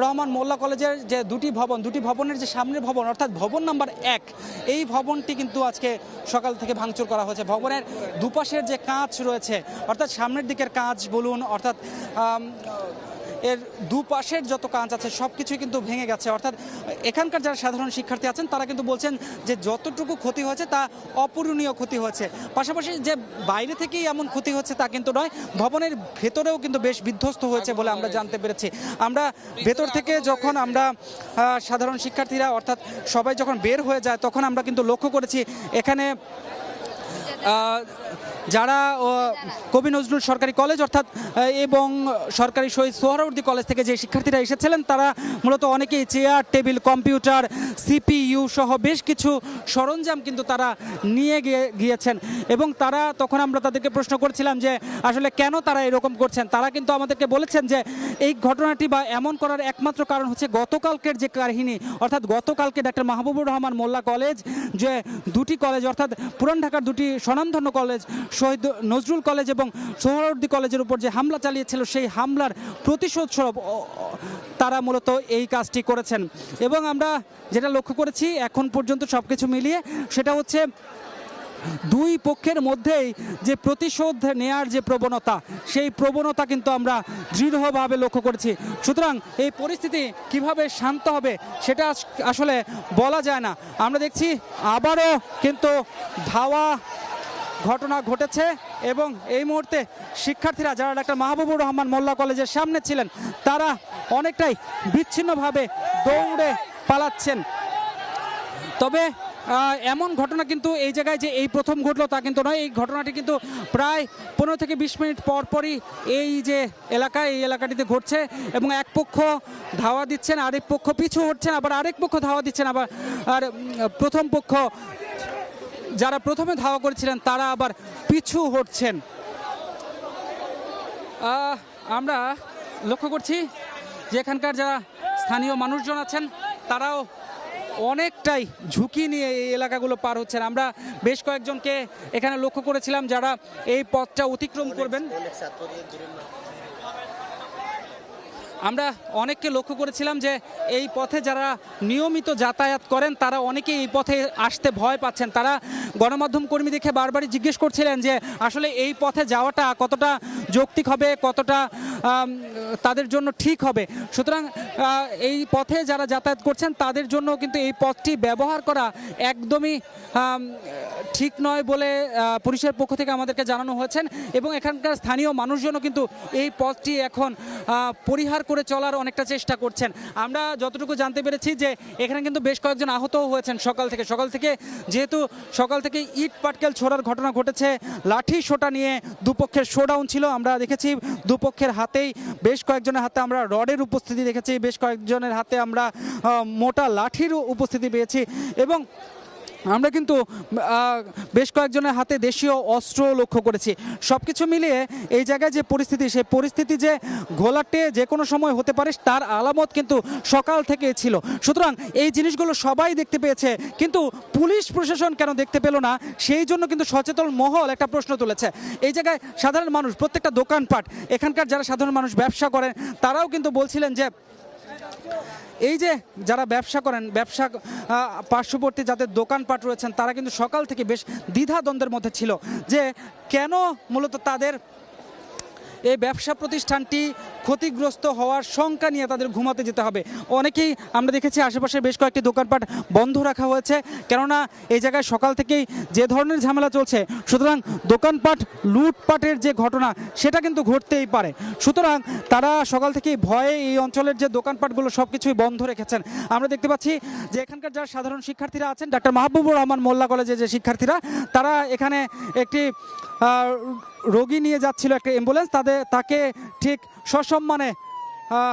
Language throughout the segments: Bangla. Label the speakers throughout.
Speaker 1: রহমান মোল্লা কলেজের যে দুটি ভবনের যে সামনের ভবন অর্থাৎ ভবন নাম্বার 1 এই ভবনটি কিন্তু আজকে সকাল থেকে ভাঙচুর করা হয়েছে। ভবনের দুপাশের যে কাঁচ রয়েছে অর্থাৎ সামনের দিকের কাঁচ বলুন অর্থাৎ এর দুপাশের যত কাঁচ আছে সব কিছুই কিন্তু ভেঙে গেছে। অর্থাৎ এখানকার যারা সাধারণ শিক্ষার্থী আছেন তারা কিন্তু বলছেন যে যতটুকু ক্ষতি হয়েছে তা অপূরণীয় ক্ষতি হয়েছে। পাশাপাশি যে বাইরে থেকেই এমন ক্ষতি হচ্ছে তা কিন্তু নয়, ভবনের ভেতরেও কিন্তু বেশ বিধ্বস্ত হয়েছে বলে আমরা জানতে পেরেছি। আমরা ভেতর থেকে যখন আমরা সাধারণ শিক্ষার্থীরা অর্থাৎ সবাই যখন বের হয়ে যায় তখন আমরা কিন্তু লক্ষ্য করেছি এখানে যারা কবি নজরুল সরকারি কলেজ অর্থাৎ এবং সরকারি শহীদ সোহরাওয়ার্দী কলেজ থেকে যে শিক্ষার্থীরা এসেছিলেন তারা মূলত অনেকেই চেয়ার টেবিল কম্পিউটার সিপিইউ সহ বেশ কিছু সরঞ্জাম কিন্তু তারা নিয়ে গিয়েছেন এবং তারা তখন আমরা তাদেরকে প্রশ্ন করেছিলাম যে আসলে কেন তারা এরকম করছেন। তারা কিন্তু আমাদেরকে বলেছেন যে এই ঘটনাটি বা এমন করার একমাত্র কারণ হচ্ছে গতকালকের যে কাহিনী অর্থাৎ গতকালকে ডাক্তার মাহবুবুর রহমান মোল্লা কলেজ যে দুটি কলেজ অর্থাৎ পুরান ঢাকার দুটি স্বনামধন্য কলেজ শহীদ নজরুল কলেজ এবং সোহরাওয়ার্দী কলেজের উপর যে হামলা চালিয়েছিল সেই হামলার প্রতিশোধ স্বরূপ তারা মূলত এই কাজটি করেছেন। এবং আমরা যেটা লক্ষ্য করেছি এখন পর্যন্ত সব কিছু মিলিয়ে সেটা হচ্ছে দুই পক্ষের মধ্যেই যে প্রতিশোধ নেয়ার যে প্রবণতা সেই প্রবণতা কিন্তু আমরা দৃঢ়ভাবে লক্ষ্য করেছি। সুতরাং এই পরিস্থিতি কিভাবে শান্ত হবে সেটা আসলে বলা যায় না। আমরা দেখছি আবারও কিন্তু ধাওয়া ঘটনা ঘটেছে এবং এই মুহূর্তে শিক্ষার্থীরা যারা ডাক্তার মাহবুবুর রহমান মোল্লা কলেজের সামনে ছিলেন তারা অনেকটাই বিচ্ছিন্নভাবে দৌড়ে পালাচ্ছেন। তবে এমন ঘটনা কিন্তু এই জায়গায় যে এই প্রথম ঘটলো তা কিন্তু নয়। এই ঘটনাটি কিন্তু প্রায় 15 থেকে 20 মিনিট পরই এই যে এই এলাকাটিতে ঘটছে এবং এক পক্ষ ধাওয়া দিচ্ছেন আরেক পক্ষ পিছু হচ্ছেন আবার আরেক পক্ষ ধাওয়া দিচ্ছেন আবার আর প্রথম পক্ষ যারা প্রথমে ধাওয়া করেছিলেন তারা আবার পিছু হটছেন। আমরা লক্ষ্য করছি যে এখানকার যারা স্থানীয় মানুষজন আছেন তারাও অনেকটাই ঝুঁকি নিয়ে এই এলাকাগুলো পার হচ্ছেন। আমরা বেশ কয়েকজনকে এখানে লক্ষ্য করেছিলাম যারা এই পথটা অতিক্রম করবেন। আমরা অনেককে লক্ষ্য করেছিলাম যে এই পথে যারা নিয়মিত যাতায়াত করেন তারা অনেকেই এই পথে আসতে ভয় পাচ্ছেন। তারা গণমাধ্যম কর্মী দেখে বারবারই জিজ্ঞেস করছিলেন যে আসলে এই পথে যাওয়াটা কতটা যৌক্তিক হবে, কতটা তাদের জন্য ঠিক হবে। সুতরাং এই পথে যারা যাতায়াত করছেন তাদের জন্য কিন্তু এই পথটি ব্যবহার করা একদমই ঠিক নয় বলে পুলিশের পক্ষ থেকে আমাদেরকে জানানো হয়েছেন এবং এখানকার স্থানীয় মানুষজনও কিন্তু এই পথটি এখন পরিহার করে চলার অনেকটা চেষ্টা করছেন। আমরা যতটুকু জানতে পেরেছি যে এখানে কিন্তু বেশ কয়েকজন আহতও হয়েছেন সকাল থেকে যেহেতু সকাল থেকে ইট পাটকেল ছোড়ার ঘটনা ঘটেছে, লাঠি সোটা নিয়ে দুপক্ষের শোডাউন ছিল। আমরা দেখেছি দুপক্ষের হাতেই বেশ কয়েকজনের হাতে আমরা রডের উপস্থিতি দেখেছি, বেশ কয়েকজনের হাতে আমরা মোটা লাঠির উপস্থিতি পেয়েছি এবং আমরা কিন্তু বেশ কয়েকজনের হাতে দেশীয় অস্ত্র লক্ষ্য করেছি। সব কিছু মিলিয়ে এই জায়গায় যে পরিস্থিতি সেই পরিস্থিতি যে ঘোলাটে যে কোনো সময় হতে পারে তার আলামত কিন্তু সকাল থেকে ছিল। সুতরাং এই জিনিসগুলো সবাই দেখতে পেয়েছে কিন্তু পুলিশ প্রশাসন কেন দেখতে পেল না সেই জন্য কিন্তু সচেতন মহল একটা প্রশ্ন তুলেছে। এই জায়গায় সাধারণ মানুষ প্রত্যেকটা দোকানপাট এখানকার যারা সাধারণ মানুষ ব্যবসা করেন তারাও কিন্তু বলছিলেন যে এই যে যারা ব্যবসা করেন ব্যবসা পার্শ্ববর্তী যাদের দোকানপাট রয়েছেন তারা কিন্তু সকাল থেকে বেশ দ্বিধাদ্বন্দ্বের মধ্যে ছিল যে কেন মূলত তাদের এই ব্যবসা প্রতিষ্ঠানটি ক্ষতিগ্রস্ত হওয়ার শঙ্কা নিয়ে তাদের ঘুমাতে যেতে হবে। অনেকেই আমরা দেখেছি আশেপাশে বেশ কয়েকটি দোকানপাট বন্ধ রাখা হয়েছে কেননা এই জায়গায় সকাল থেকেই যে ধরনের ঝামেলা চলছে সুতরাং দোকানপাট লুটপাটের যে ঘটনা সেটা কিন্তু ঘটতেই পারে। সুতরাং তারা সকাল থেকেই ভয়ে এই অঞ্চলের যে দোকানপাটগুলো সব কিছুই বন্ধ রেখেছেন। আমরা দেখতে পাচ্ছি যে এখানকার যারা সাধারণ শিক্ষার্থীরা আছেন ডাক্তার মাহবুবুর রহমান মোল্লা কলেজের যে শিক্ষার্থীরা তারা এখানে একটি রোগী নিয়ে যাচ্ছিল একটা অ্যাম্বুলেন্স, তাকে ঠিক সসম্মানে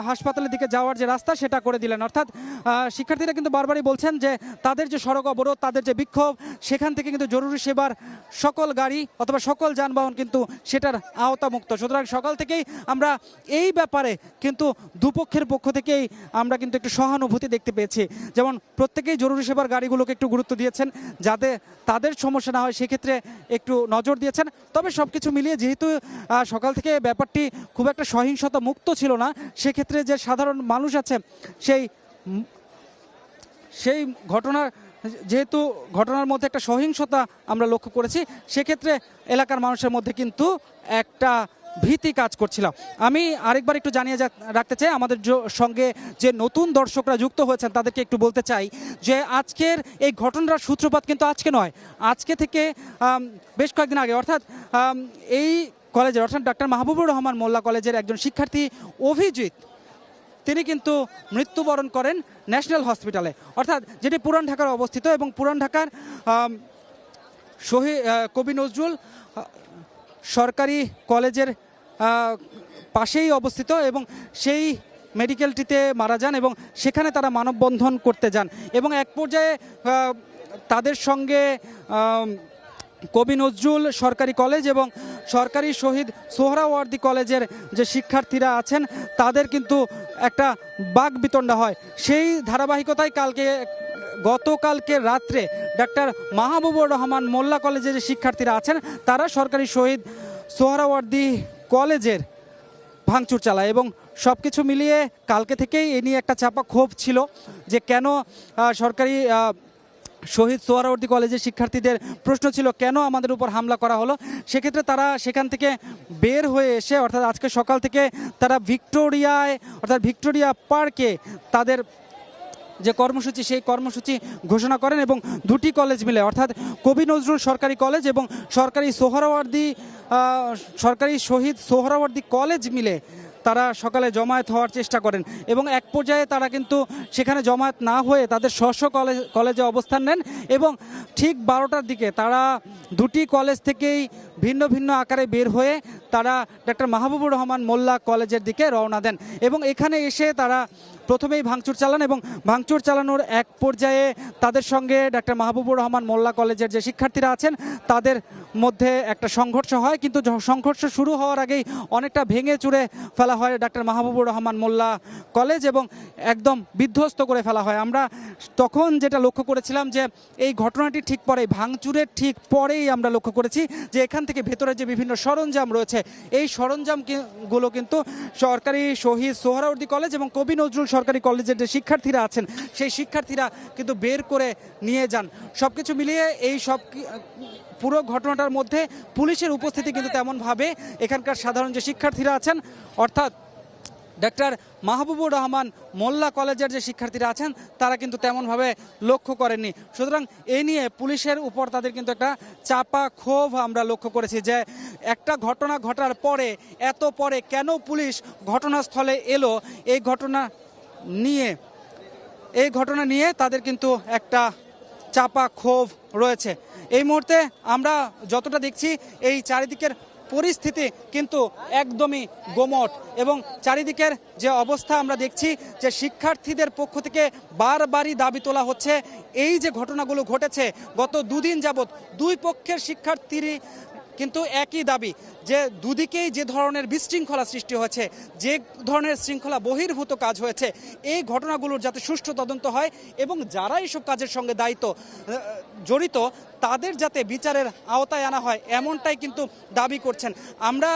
Speaker 1: হাসপাতালের দিকে যাওয়ার যে রাস্তা সেটা করে দিলেন। অর্থাৎ শিক্ষার্থীরা কিন্তু বারবারই বলছেন যে তাদের যে সড়ক অবরোধ তাদের যে বিক্ষোভ সেখান থেকে কিন্তু জরুরি সেবার সকল গাড়ি অথবা সকল যানবাহন কিন্তু সেটার আওতামুক্ত। সুতরাং সকাল থেকেই আমরা এই ব্যাপারে কিন্তু দুপক্ষের পক্ষ থেকেই আমরা কিন্তু একটু সহানুভূতি দেখতে পেয়েছি। যেমন প্রত্যেকেই জরুরি সেবার গাড়িগুলোকে একটু গুরুত্ব দিয়েছেন যাতে তাদের সমস্যা না হয় সেক্ষেত্রে একটু নজর দিয়েছেন। তবে সব কিছু মিলিয়ে যেহেতু সকাল থেকে ব্যাপারটি খুব একটা সহিংসতা মুক্ত ছিল না সেক্ষেত্রে যে সাধারণ মানুষ আছে সেই সেই ঘটনার যেহেতু ঘটনার মধ্যে একটা সহিংসতা আমরা লক্ষ্য করেছি, সেক্ষেত্রে এলাকার মানুষের মধ্যে কিন্তু একটা ভীতি কাজ করছিল। আমি আরেকবার একটু জানিয়ে রাখতে চাই, আমাদের সঙ্গে যে নতুন দর্শকরা যুক্ত হয়েছেন তাদেরকে একটু বলতে চাই যে আজকের এই ঘটনার সূত্রপাত কিন্তু আজকে নয়, আজকে থেকে বেশ কয়েকদিন আগে, অর্থাৎ এই কলেজের অর্থাৎ ডাক্তার মাহবুবুর রহমান মোল্লা কলেজের একজন শিক্ষার্থী অভিজিৎ, তিনি কিন্তু মৃত্যুবরণ করেন ন্যাশনাল হসপিটালে, অর্থাৎ যেটি পুরান ঢাকার অবস্থিত এবং পুরান ঢাকার শহীদ কবি নজরুল সরকারি কলেজের পাশেই অবস্থিত এবং সেই মেডিকেলটিতে মারা যান এবং সেখানে তারা মানববন্ধন করতে যান এবং এক পর্যায়ে তাদের সঙ্গে কবি নজরুল সরকারি কলেজ এবং সরকারি শহীদ সোহরাওয়ার্দী কলেজের যে শিক্ষার্থীরা আছেন তাদের কিন্তু একটা বাকবিতণ্ডা হয়। সেই ধারাবাহিকতায় গতকালকে রাত্রে ডাক্তার মাহবুবুর রহমান মোল্লা কলেজের যে শিক্ষার্থীরা আছেন তারা সরকারি শহীদ সোহরাওয়ার্দী কলেজের ভাঙচুর চালায় এবং সব কিছু মিলিয়ে কালকে থেকেই এ নিয়ে একটা চাপা ক্ষোভ ছিল যে কেন সরকারি শহীদ সোহরাওয়ার্দী কলেজের শিক্ষার্থীদের প্রশ্ন ছিল কেন আমাদের উপর হামলা করা হলো। সেক্ষেত্রে তারা সেখান থেকে বের হয়ে এসে অর্থাৎ আজকে সকাল থেকে তারা ভিক্টোরিয়া পার্কে তাদের যে কর্মসূচি সেই কর্মসূচি ঘোষণা করেন এবং দুটি কলেজ মিলে অর্থাৎ কবি নজরুল সরকারি কলেজ এবং সরকারি শহীদ সোহরাওয়ার্দী কলেজ মিলে তারা সকালে জমায়েত হওয়ার চেষ্টা করেন এবং এক পর্যায়ে তারা কিন্তু সেখানে জমায়েত না হয়ে তাদের স্ব কলেজে অবস্থান নেন এবং ঠিক 12টার দিকে তারা দুটি কলেজ থেকেই ভিন্ন ভিন্ন আকারে বের হয়ে তারা ডাক্তার মাহবুবুর রহমান মোল্লা কলেজের দিকে রওনা দেন এবং এখানে এসে তারা প্রথমেই ভাঙচুর চালান এবং ভাঙচুর চালানোর এক পর্যায়ে তাদের সঙ্গে ডাক্তার মাহবুবুর রহমান মোল্লা কলেজের যে শিক্ষার্থীরা আছেন তাদের মধ্যে একটা সংঘর্ষ হয়, কিন্তু সংঘর্ষ শুরু হওয়ার আগেই অনেকটা ভেঙে চুরে ফেলা হয় ডাক্তার মাহবুবুর রহমান মোল্লা কলেজ এবং একদম বিধ্বস্ত করে ফেলা হয়। আমরা তখন যেটা লক্ষ্য করেছিলাম যে এই ঘটনাটি ঠিক পরেই ভাঙচুরের ঠিক পরেই আমরা লক্ষ্য করেছি যে এখান থেকে ভেতরে যে বিভিন্ন সরঞ্জাম রয়েছে এই সরঞ্জামগুলো কিন্তু সরকারি শহীদ সোহরাওয়ার্দী কলেজ এবং কবি নজরুল সরকারি কলেজের যে শিক্ষার্থীরা আছেন সেই শিক্ষার্থীরা কিন্তু বের করে নিয়ে যান। সব কিছু মিলিয়ে এই পুরো ঘটনাটার মধ্যে পুলিশের উপস্থিতি কিন্তু তেমনভাবে এখানকার সাধারণ যে শিক্ষার্থীরা আছেন অর্থাৎ ডাক্তার মাহবুবুর রহমান মোল্লা কলেজের যে শিক্ষার্থীরা আছেন তারা কিন্তু তেমনভাবে লক্ষ্য করেননি। সুতরাং এই নিয়ে পুলিশের উপর তাদের কিন্তু একটা চাপা ক্ষোভ আমরা লক্ষ্য করেছি যে একটা ঘটনা ঘটার পরে এত পরে কেন পুলিশ ঘটনাস্থলে এলো, এই ঘটনা নিয়ে তাদের কিন্তু একটা চাপা ক্ষোভ রয়েছে। এই মুহূর্তে আমরা যতটা দেখছি এই চারিদিকের পরিস্থিতি কিন্তু একদমই গোমট এবং চারিদিকের যে অবস্থা আমরা দেখছি যে শিক্ষার্থীদের পক্ষ থেকে বারবারই দাবি তোলা হচ্ছে এই যে ঘটনাগুলো ঘটেছে গত দুদিন যাবৎ দুই পক্ষের শিক্ষার্থীরই কিন্তু একই দাবি যে দুদিকেই যে ধরনের বিশৃঙ্খলা সৃষ্টি হয়েছে, যে ধরনের শৃঙ্খলা বহির্ভূত কাজ হয়েছে এই ঘটনাগুলোর যাতে সুষ্ঠু তদন্ত হয় এবং যারা এইসব কাজের সঙ্গে জড়িত তাদের যাতে বিচারের আওতায় আনা হয় এমনটাই কিন্তু দাবি করছেন। আমরা